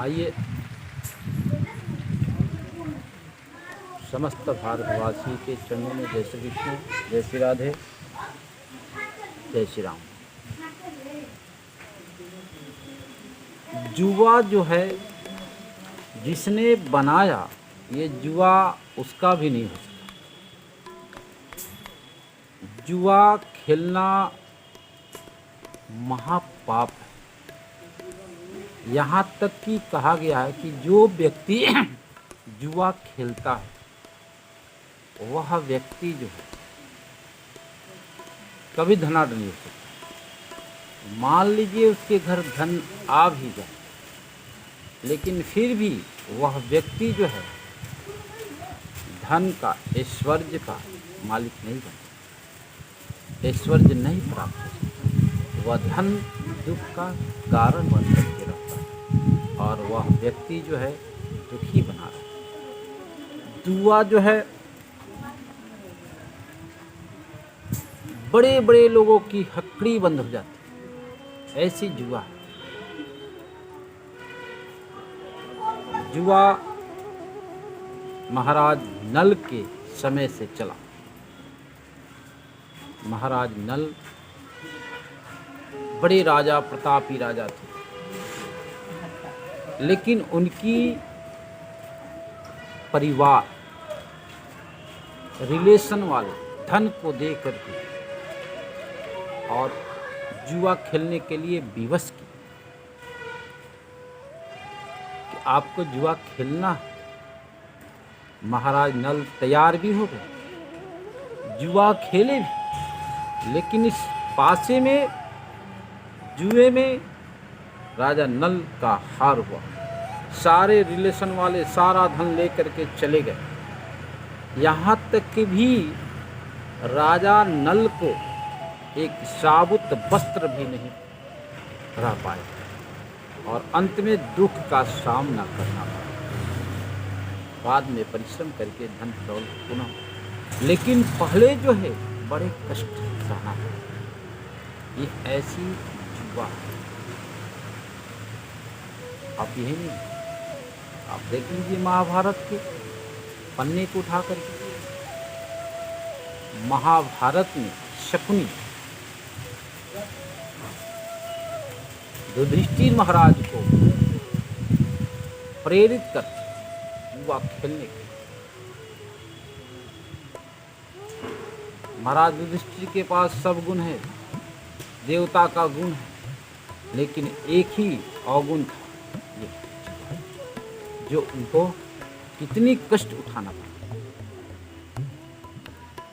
आइए समस्त भारतवासी के चरणों में जय श्री कृष्ण, जय श्री राधे, जय श्री राम। जुआ जो है जिसने बनाया, ये जुआ उसका भी नहीं हो सकता। जुआ खेलना महापाप है। यहाँ तक कि कहा गया है कि जो व्यक्ति जुआ खेलता है वह व्यक्ति जो है कभी धनाढ़ नहीं हो सकता। मान लीजिए उसके घर धन आ भी जाए, लेकिन फिर भी वह व्यक्ति जो है धन का, ऐश्वर्य का मालिक नहीं बनता, ऐश्वर्य नहीं प्राप्त हो सकता। वह धन दुख का कारण बन करके रहता है और वह व्यक्ति जो है दुखी बना रहता है। जुआ जो है बड़े बड़े लोगों की हकड़ी बंद हो जाती है, ऐसी जुआ है। जुआ महाराज नल के समय से चला। महाराज नल बड़े राजा, प्रतापी राजा थे, लेकिन उनकी परिवार, रिलेशन वाले धन को देख करके और जुआ खेलने के लिए विवश की कि आपको जुआ खेलना है। महाराज नल तैयार भी हो गए, जुआ खेले भी, लेकिन इस पासे में जुए में राजा नल का हार हुआ। सारे रिलेशन वाले सारा धन लेकर के चले गए। यहाँ तक कि भी राजा नल को एक साबुत वस्त्र भी नहीं रह पाए और अंत में दुख का सामना करना पड़ा। बाद में परिश्रम करके धन दौलत पुनः, लेकिन पहले जो है बड़े कष्ट सहना पड़ा। ये ऐसी जुआ है। आप यही नहीं, आप देख लीजिए महाभारत के पन्ने को उठा करके। महाभारत में शकुनी युधिष्ठिर महाराज को प्रेरित कर जुआ खेलने के। महाराज युधिष्ठिर के पास सब गुण है, देवता का गुण है, लेकिन एक ही अवगुण था, ये जो उनको कितनी कष्ट उठाना पड़ा।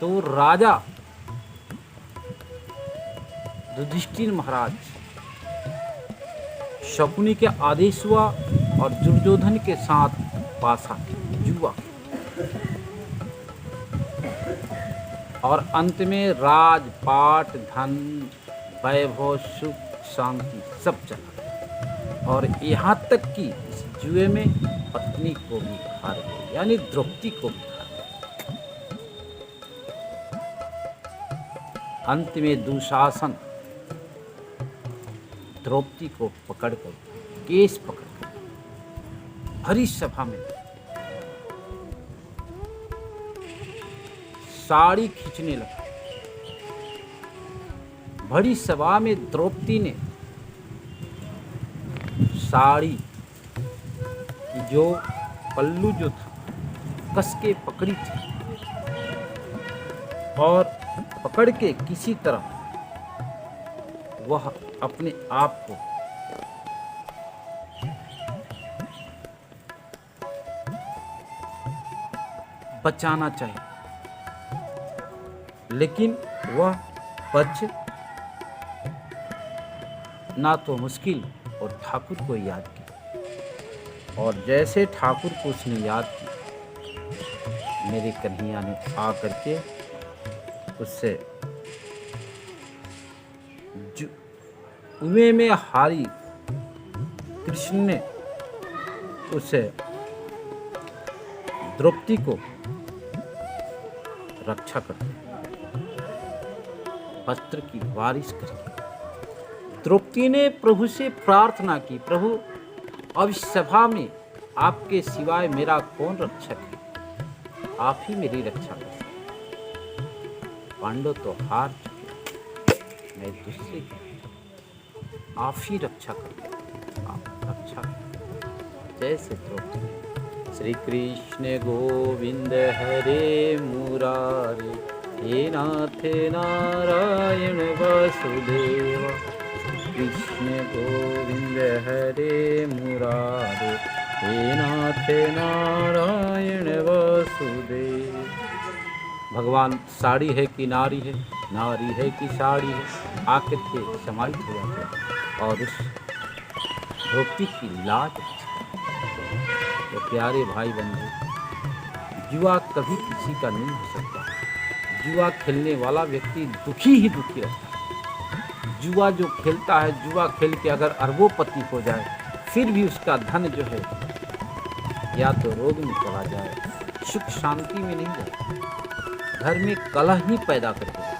तो राजा युधिष्ठिर महाराज शकुनी के आदेश हुआ और दुर्योधन के साथ पासा जुआ, और अंत में राजपाट, धन, वैभव, सुख, शांति सब चला। और यहाँ तक कि इस जुए में पत्नी को भी हार गई, यानी द्रौपदी को भी हार गई। अंत में दुशासन द्रौपदी को पकड़कर, केस पकड़कर भरी सभा में साड़ी खींचने लगा। भरी सभा में द्रौपदी ने साड़ी की जो पल्लू जो था कस के पकड़ी थी और पकड़ के किसी तरह वह अपने आप को बचाना चाहिए, लेकिन वह बच ना तो मुश्किल और ठाकुर को याद की। और जैसे ठाकुर को उसने याद की, मेरे कन्हैया ने आ करके उससे जुए में हारी कृष्ण ने उसे द्रौपदी को रक्षा कर वस्त्र की बारिश करी। द्रौपदी ने प्रभु से प्रार्थना की, प्रभु अब इस सभा में आपके सिवाय मेरा कौन रक्षक है? आप ही मेरी रक्षा कर सकते। पांडव तो हार चुके, मैं दूसरे की, आप ही रक्षा करें, आप रक्षा करें। जैसे द्रौपदी। श्री कृष्ण गोविंद हरे मुरारे, हे नाथ नारायण वासुदेव। कृष्ण गोविंद हरे मुरारे, हे नाथ नारायण वासुदेव। भगवान साड़ी है कि नारी है, नारी है कि साड़ी है, आकर के समाहित हो जाते हैं और उस द्रौपदी की लाज। तो प्यारे भाई बंधु, जुआ कभी किसी का नहीं हो सकता। जुआ खेलने वाला व्यक्ति दुखी ही दुखी रहता है। जुआ जो खेलता है, जुआ खेल के अगर अरबोपति हो जाए, फिर भी उसका धन जो है या तो रोग में चला जाए, सुख शांति में नहीं जाए, घर में कलह ही पैदा कर देता है।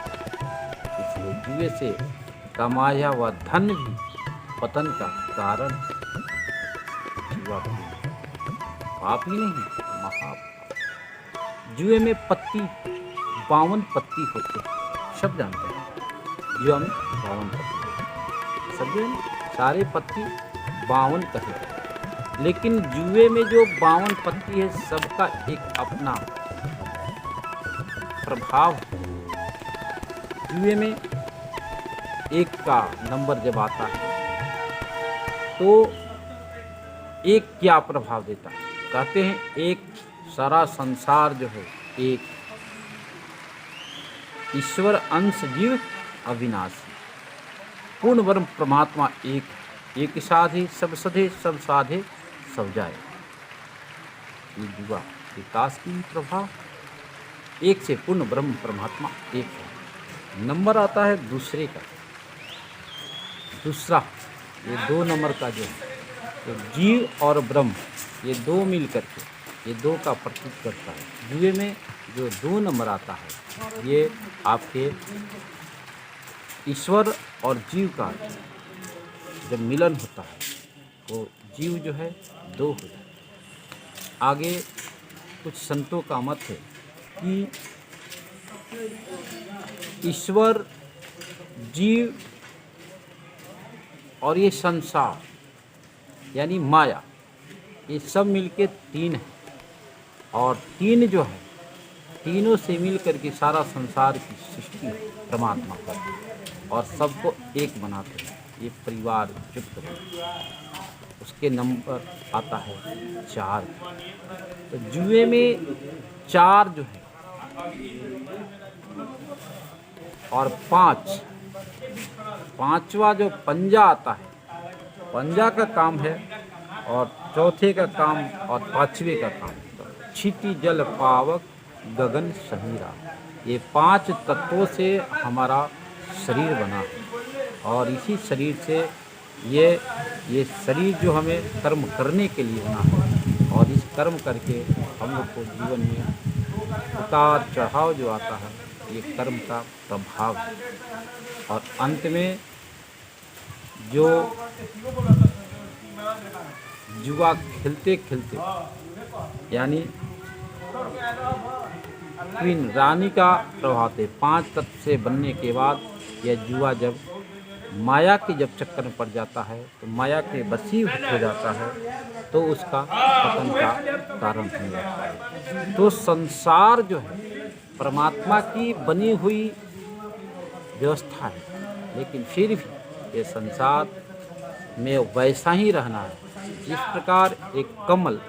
इसलिए जुए से कमाया हुआ धन भी पतन का कारण। जुआ पाप ही नहीं, महापाप। जुए में पत्ती 52 पत्ती होते हैं, सब जानते हैं। जुआ में 52 पत्ती, सब सारे पत्ती 52 कहे, लेकिन जुए में जो 52 पत्ती है, सबका एक अपना प्रभाव है। जुए में एक का नंबर जब आता है तो एक क्या प्रभाव देता है? कहते हैं एक सारा संसार जो है एक, ईश्वर अंश जीव अविनाशी, पूर्ण ब्रह्म परमात्मा एक, एक साधे सब सधे सब साधे सब जाए। ये जुआ विकास की प्रभाव, एक से पूर्ण ब्रह्म परमात्मा एक है। नंबर आता है दूसरे का, दूसरा ये 2 नंबर का जो है, तो जीव और ब्रह्म ये 2 मिल करके ये 2 का प्रतीक करता है। जुए में जो 2 नंबर आता है, ये आपके ईश्वर और जीव का जब मिलन होता है तो जीव जो है 2 हो जाता है। आगे कुछ संतों का मत है कि ईश्वर, जीव और ये संसार यानी माया, ये सब मिलके 3 है, और 3 जो है, तीनों से मिल करके सारा संसार की सृष्टि परमात्मा करते हैं और सबको एक बनाते हैं। ये परिवार युक्त है। उसके नंबर आता है 4। तो जुए में 4 जो है और 5, पांचवा जो पंजा आता है, पंजा का काम है, और चौथे का काम और 5वें का काम। क्षिति जल पावक गगन समीरा, ये 5 तत्वों से हमारा शरीर बना है, और इसी शरीर से ये शरीर जो हमें कर्म करने के लिए बना है, और इस कर्म करके हम लोग को जीवन में उतार चढ़ाव जो आता है, ये कर्म का प्रभाव है। और अंत में जो जुआ खेलते खेलते यानी क्वीन रानी का प्रभाव है, 5 तत्व से बनने के बाद यह जुआ जब माया के जब चक्कर में पड़ जाता है, तो माया के वशीभूत हो जाता है, तो उसका पतन का कारण बन जाता है। तो संसार जो है परमात्मा की बनी हुई व्यवस्था है, लेकिन फिर भी ये संसार में वैसा ही रहना है। जिस प्रकार एक कमल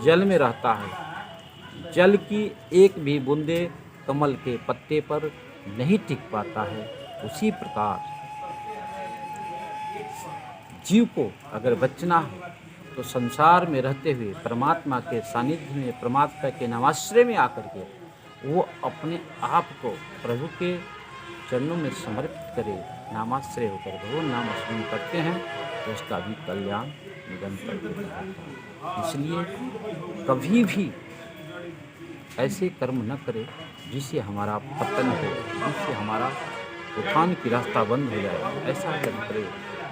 जल में रहता है, जल की एक भी बूंदे कमल के पत्ते पर नहीं टिक पाता है, उसी प्रकार जीव को अगर बचना है तो संसार में रहते हुए परमात्मा के सानिध्य में, परमात्मा के नामाश्रय में आकर के वो अपने आप को प्रभु के चरणों में समर्पित करे, नामाश्रय होकर भगवान नाम स्मरण करते हैं, तो उसका भी कल्याण निरंतर होता है। इसलिए कभी भी ऐसे कर्म न करे जिससे हमारा पतन हो, जिससे हमारा उत्थान की रास्ता बंद हो जाए। ऐसा कर्म करे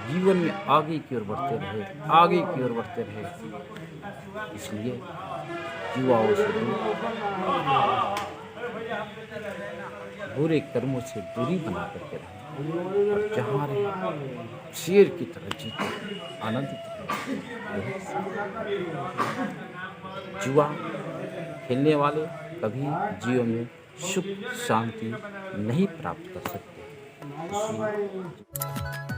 जीवन में आगे की ओर बढ़ते रहे, आगे की ओर बढ़ते रहे। इसलिए जुआओं से दूर, बुरे कर्मों से दूरी बना करके रहें और जहाँ रहे शेर की तरह जीते, आनंदित रहें। जुआ खेलने वाले कभी जीवन में सुख शांति नहीं प्राप्त कर सकते। इसलिए